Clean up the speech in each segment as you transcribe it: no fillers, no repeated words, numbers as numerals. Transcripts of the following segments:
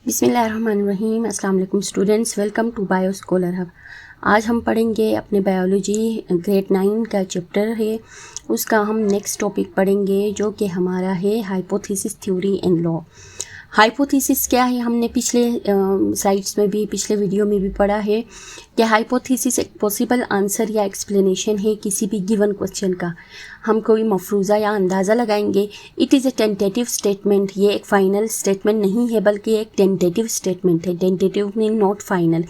बिस्मिल्लाहिर्रहमानिर्रहीम। अस्सलाम वालेकुम students, welcome to bio scholar hub. आज हम पढ़ेंगे अपने बायोलॉजी ग्रेड 9 का चैप्टर है, उसका हम नेक्स्ट टॉपिक पढ़ेंगे जो कि हमारा है hypothesis, theory and law. Hypothesis क्या है, हमने पिछले स्लाइड्स में भी, पिछले वीडियो में भी पढ़ा है कि हाइपोथेसिस एक पॉसिबल आंसर या एक्सप्लेनेशन है किसी भी गिवन क्वेश्चन का। हम कोई मफरूज़ा या अंदाज़ा लगाएंगे। It is a tentative statement. ये एक फाइनल स्टेटमेंट नहीं है बल्कि एक टेंटेटिव स्टेटमेंट है। Tentative mean not final.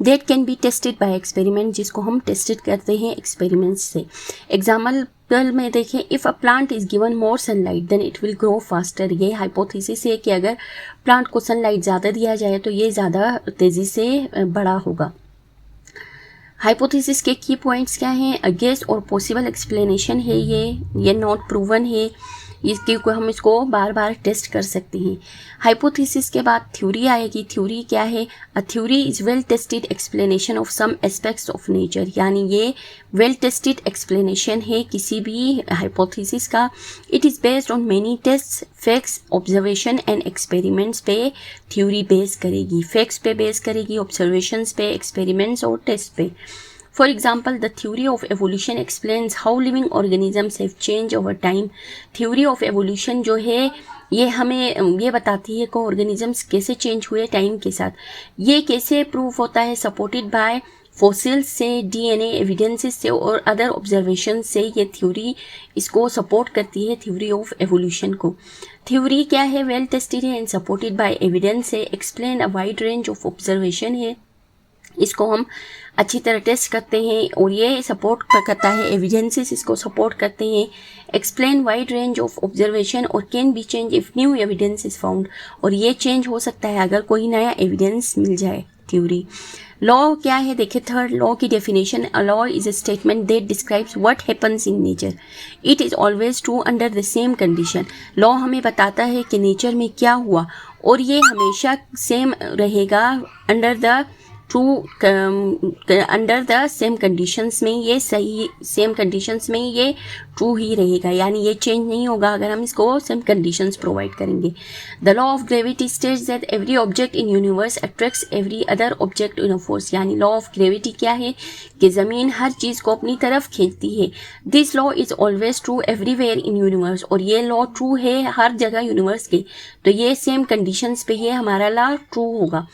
That can be tested by experiment, जिसको हम टेस्टेड करते हैं एक्सपेरिमेंट्स से। एग्जाम्पल में देखें, if a plant is given more sunlight then it will grow faster. ये हाइपोथेसिस है कि अगर प्लांट को सनलाइट ज़्यादा दिया जाए तो ये ज़्यादा तेज़ी से बड़ा होगा। हाइपोथेसिस के की पॉइंट्स क्या हैं? अ गेस और पॉसिबल एक्सप्लेनेशन है ये नॉट प्रूवन है, इसके को हम इसको बार बार टेस्ट कर सकते हैं। हाइपोथेसिस के बाद थ्योरी आएगी। थ्योरी क्या है? A theory is well tested explanation of some aspects of nature. यानी ये वेल टेस्टेड एक्सप्लेनेशन है किसी भी हाइपोथेसिस का। It is based on many test, facts, observation and experiments पे थ्योरी बेस करेगी। फैक्ट्स पे बेस करेगी, ऑब्जर्वेशंस पे, एक्सपेरिमेंट्स और टेस्ट पे। For example, the theory of evolution explains how living organisms have changed over time. Theory of evolution जो है ये हमें ये बताती है कि ऑर्गेनिजम्स कैसे चेंज हुए टाइम के साथ। ये कैसे प्रूफ होता है? सपोर्टेड बाय फॉसिल्स से, डीएनए एविडेंसेस से और अदर ऑब्जर्वेशन से ये थ्योरी इसको सपोर्ट करती है, थ्योरी ऑफ एवोल्यूशन को। थ्योरी क्या है? वेल टेस्टेड है एंड सपोर्टेड बाय एविडेंस है। Explain a wide range of observation है, इसको हम अच्छी तरह टेस्ट करते हैं और ये सपोर्ट करता है, एविडेंसेस इसको सपोर्ट करते हैं। Explain wide range of observation और can be change if new evidence is found. और ये चेंज हो सकता है अगर कोई नया एविडेंस मिल जाए। थ्योरी। लॉ क्या है? देखिए, थर्ड लॉ की definition. A law is a statement that describes what happens in nature. It is always true under the same condition. Law हमें बताता है कि नेचर में क्या हुआ और ये हमेशा सेम रहेगा under the true, under the same conditions में ये सही, सेम कंडीशंस में ये ट्रू ही रहेगा, यानी ये चेंज नहीं होगा अगर हम इसको सेम कंडीशंस प्रोवाइड करेंगे। The law of gravity states that every object in universe attracts every other object in a force. यानी लॉ ऑफ ग्रेविटी क्या है कि ज़मीन हर चीज़ को अपनी तरफ खींचती है। This law is always true everywhere in universe. और ये लॉ ट्रू है हर जगह यूनिवर्स के, तो ये सेम कंडीशंस पे ये हमारा लॉ ट्रू होगा।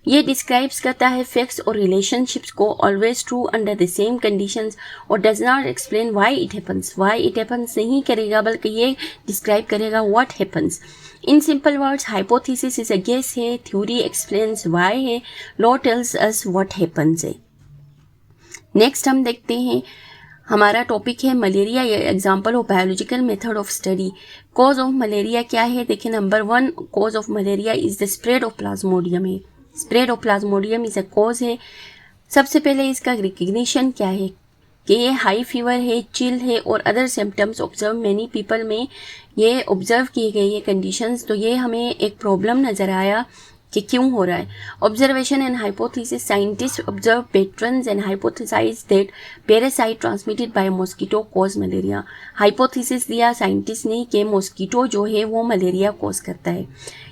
ये डिस्क्राइब्स करता है फैक्ट्स और रिलेशनशिप्स को, always true under the same conditions, और does not explain why it happens. Why it happens नहीं करेगा बल्कि ये डिस्क्राइब करेगा what happens. In simple words, hypothesis is a guess है, थ्योरी एक्सप्लेन्स व्हाई है, law tells us what happens है। Next हम देखते हैं, हमारा टॉपिक है malaria, example of biological method of study. Cause of malaria क्या है? देखिए, number 1 cause of malaria is the spread of plasmodium है। Spread of plasmodium is a cause है। सबसे पहले इसका रिकग्निशन क्या है कि ये हाई फीवर है, चिल है और other symptoms observe many people में ये ऑब्जर्व किए गए ये कंडीशंस, तो ये हमें एक प्रॉब्लम नज़र आया कि क्यों हो रहा है। Observation and hypothesis, scientist observe patterns and hypothesised that parasite transmitted by mosquito cause malaria. Hypothesis दिया साइंटिस्ट ने कि मॉस्किटो जो है वो मलेरिया कॉज करता है।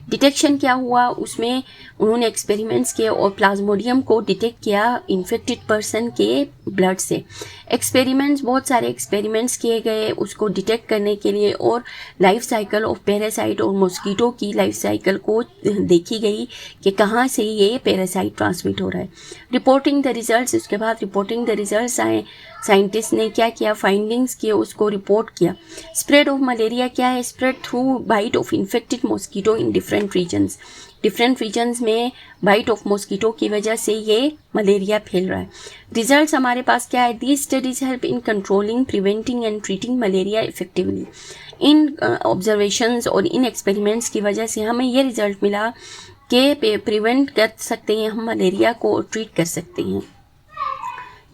डिटेक्शन क्या हुआ? उसमें उन्होंने एक्सपेरिमेंट्स किए और प्लाज्मोडियम को डिटेक्ट किया इन्फेक्टेड पर्सन के ब्लड से। एक्सपेरिमेंट्स, बहुत सारे एक्सपेरिमेंट्स किए गए उसको डिटेक्ट करने के लिए, और लाइफ साइकिल ऑफ पैरासाइट और मॉस्किटो की लाइफ साइकिल को देखी गई कि कहाँ से ये पैरासाइट ट्रांसमिट हो रहा है। रिपोर्टिंग द रिजल्ट्स, उसके बाद रिपोर्टिंग द रिजल्ट्स आए, साइंटिस्ट ने क्या किया, फाइंडिंग्स किए, उसको रिपोर्ट किया। स्प्रेड ऑफ मलेरिया क्या है? Spread through bite of infected mosquito in different regions. Different regions में बाइट ऑफ मॉस्किटो की वजह से ये मलेरिया फैल रहा है। रिजल्ट्स हमारे पास क्या है? These studies help in controlling, preventing and treating malaria effectively. In observations और इन एक्सपेरिमेंट्स की वजह से हमें ये रिजल्ट मिला कि प्रिवेंट कर सकते हैं हम मलेरिया को, ट्रीट कर सकते हैं।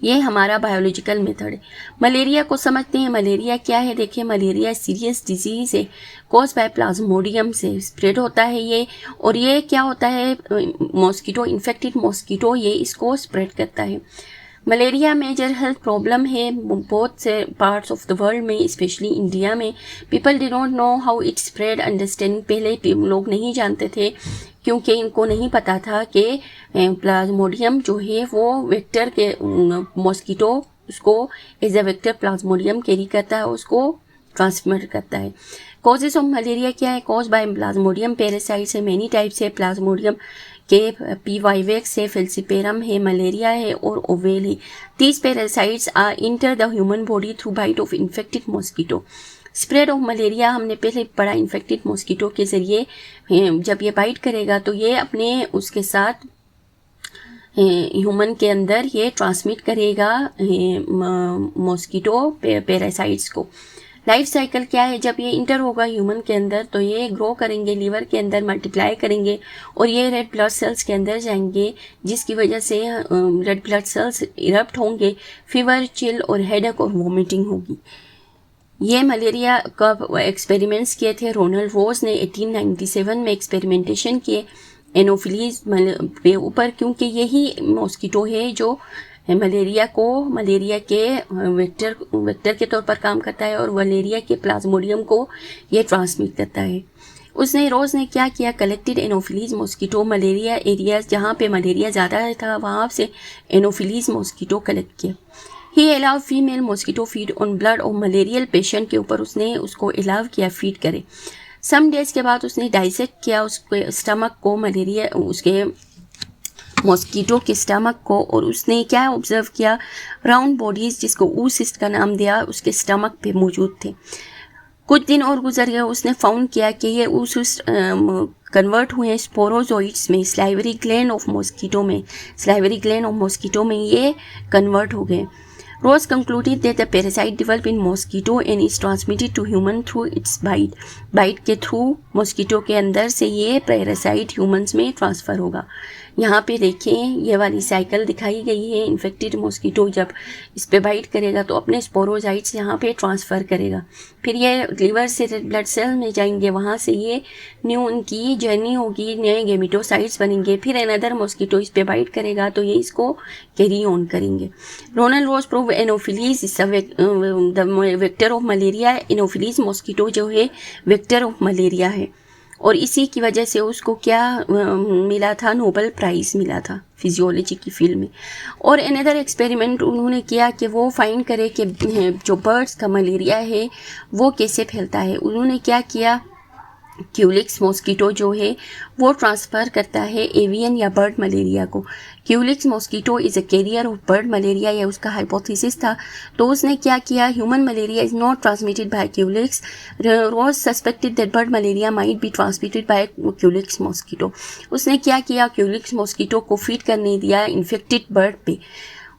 ये हमारा बायोलॉजिकल मेथड है। मलेरिया को समझते हैं। मलेरिया क्या है? देखिए, मलेरिया सीरियस डिजीज है, कॉज बाय प्लाज्मोडियम से स्प्रेड होता है ये। और ये क्या होता है? मॉस्किटो, इन्फेक्टेड मॉस्किटो ये इसको स्प्रेड करता है। मलेरिया मेजर हेल्थ प्रॉब्लम है बहुत से पार्ट्स ऑफ द वर्ल्ड में, स्पेशली इंडिया में। People did not know how it spread, understanding पहले लोग नहीं जानते थे क्योंकि इनको नहीं पता था कि प्लाज्मोडियम जो है वो वेक्टर के मॉस्किटो उसको as a vector plasmodium carry करता है, उसको ट्रांसमिट करता है। कॉजेज ऑफ मलेरिया क्या है? कॉज बाय प्लाज्मोडियम पैरासाइट्स है, मेनी टाइप्स है प्लाज्मोडियम के, पी वाइवेक्स है, फेल्सिपेरम है, मलेरिया है और ओवेल है। These parasites are inter the human body through bite of infected mosquito. Spread of malaria हमने पहले पढ़ा, इन्फेक्टेड मॉस्किटो के ज़रिए जब ये बाइट करेगा तो ये अपने उसके साथ ह्यूमन के अंदर ये ट्रांसमिट करेगा मॉस्किटो पैरासाइट्स को। लाइफ साइकिल क्या है? जब ये इंटर होगा ह्यूमन के अंदर तो ये ग्रो करेंगे, लीवर के अंदर मल्टीप्लाई करेंगे और ये रेड ब्लड सेल्स के अंदर जाएंगे, जिसकी वजह से रेड ब्लड सेल्स इरप्ट होंगे, फीवर, चिल और हेडेक और वॉमिटिंग होगी। ये मलेरिया का एक्सपेरिमेंट्स किए थे रोनाल्ड रोज ने 1897 में एक्सपेरिमेंटेशन किए एनोफिलीज पे ऊपर, क्योंकि यही मॉस्किटो है जो मलेरिया के वेक्टर के तौर पर काम करता है और मलेरिया के प्लाज्मोडियम को ये ट्रांसमिट करता है। रोज ने क्या किया? Collected anopheles mosquito, malaria areas जहाँ पे मलेरिया ज़्यादा था वहाँ से एनोफिलीज मॉस्किटो कलेक्ट किया। He allow female mosquito feed on blood of malarial patient के ऊपर उसने उसको अलाउ किया फीड करे। सम डेज के बाद उसने डाइसेक्ट किया उसके स्टमक को, मलेरिया उसके मॉस्किटो के स्टमक को, और उसने क्या ऑब्जर्व किया? राउंड बॉडीज जिसको ऊसिस्ट का नाम दिया उसके स्टमक पे मौजूद थे। कुछ दिन और गुजर गए, उसने फाउंड किया कि ये ऊसिस्ट कन्वर्ट हुए स्पोरोजोइड्स में, स्लाइवरी ग्लैंड ऑफ मॉस्किटो में ये कन्वर्ट हो गए। Rose concluded that the parasite developed in mosquito and is transmitted to human through its bite. Bite के थ्रू मॉस्किटो के अंदर से ये पैरासाइट ह्यूमंस में ट्रांसफ़र होगा। यहाँ पे देखें ये वाली साइकिल दिखाई गई है। इन्फेक्टेड मॉस्किटो जब इस पे बाइट करेगा तो अपने स्पोरोजाइट्स यहाँ पे ट्रांसफ़र करेगा, फिर ये लिवर से रेड ब्लड सेल में जाएंगे, वहाँ से ये न्यू उनकी जर्नी होगी, नए गेमिटोसाइट्स बनेंगे, फिर अनदर मॉस्किटो इस पे बाइट करेगा तो ये इसको कैरी ऑन करेंगे। Ronald Ross prove anopheles is the vector of malaria. Anopheles mosquito जो है वेक्टर ऑफ मलेरिया है और इसी की वजह से उसको क्या मिला था? नोबेल प्राइज़ मिला था फिजियोलॉजी की फील्ड में। और अनदर एक्सपेरिमेंट उन्होंने किया कि वो फाइंड करे कि जो बर्ड्स का मलेरिया है वो कैसे फैलता है। उन्होंने क्या किया? क्यूलिक्स मॉस्किटो जो है वो ट्रांसफ़र करता है एवियन या बर्ड मलेरिया को। Culex mosquito is a carrier of bird malaria, यह उसका हाइपोथेसिस था। तो उसने क्या किया? Human malaria is not transmitted by culex. Ross suspected that bird malaria might be transmitted by culex mosquito. उसने क्या किया? क्यूलिक्स मॉस्किटो को फीड करने दिया इन्फेक्टेड बर्ड पे,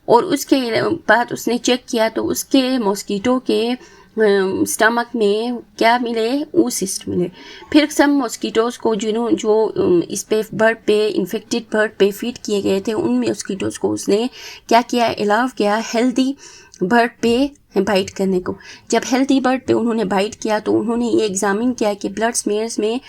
और उसके बाद उसने चेक किया तो उसके मॉस्किटो के स्टमक में क्या मिले? ऊसिस्ट मिले। फिर सब मॉस्किटोज को जो इस पे बर्ड पे इन्फेक्टेड बर्ड पे फीड किए गए थे उन मॉस्किटोज को उसने क्या किया? अलाउ किया हेल्दी बर्ड पे बाइट करने को। जब हेल्दी बर्ड पे उन्होंने बाइट किया तो उन्होंने ये एग्जामिन किया कि ब्लड स्मेयर्स में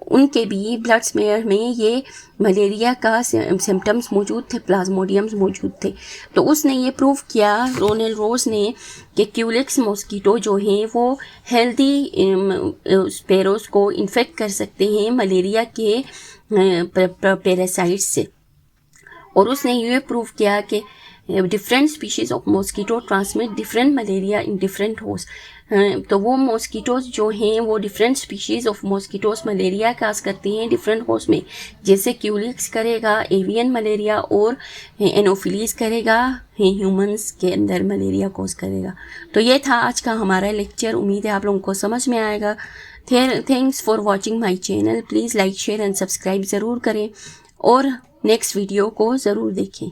उनके भी ब्लड स्मेयर में ये मलेरिया का सिम्टम्स मौजूद थे, प्लाज्मोडियम्स मौजूद थे। तो उसने ये प्रूव किया रोनाल्ड रोज ने कि क्यूलिक्स मॉस्किटो जो हैं वो हेल्दी स्पैरोज को इन्फेक्ट कर सकते हैं मलेरिया के पैरासाइट्स से। और उसने ये प्रूव किया कि different species of mosquito transmit different malaria in different host. तो वो मॉस्किटोज जो हैं वो different species of mosquitoes malaria cause करते हैं डिफरेंट होस्ट में, जैसे क्यूलिक्स करेगा एवियन मलेरिया और एनोफिलीज करेगा ह्यूमंस के अंदर मलेरिया कोज करेगा। तो ये था आज का हमारा लेक्चर। उम्मीद है आप लोगों को समझ में आएगा। Thanks for watching my channel. Please like share and subscribe ज़रूर करें और नेक्स्ट वीडियो को ज़रूर देखें।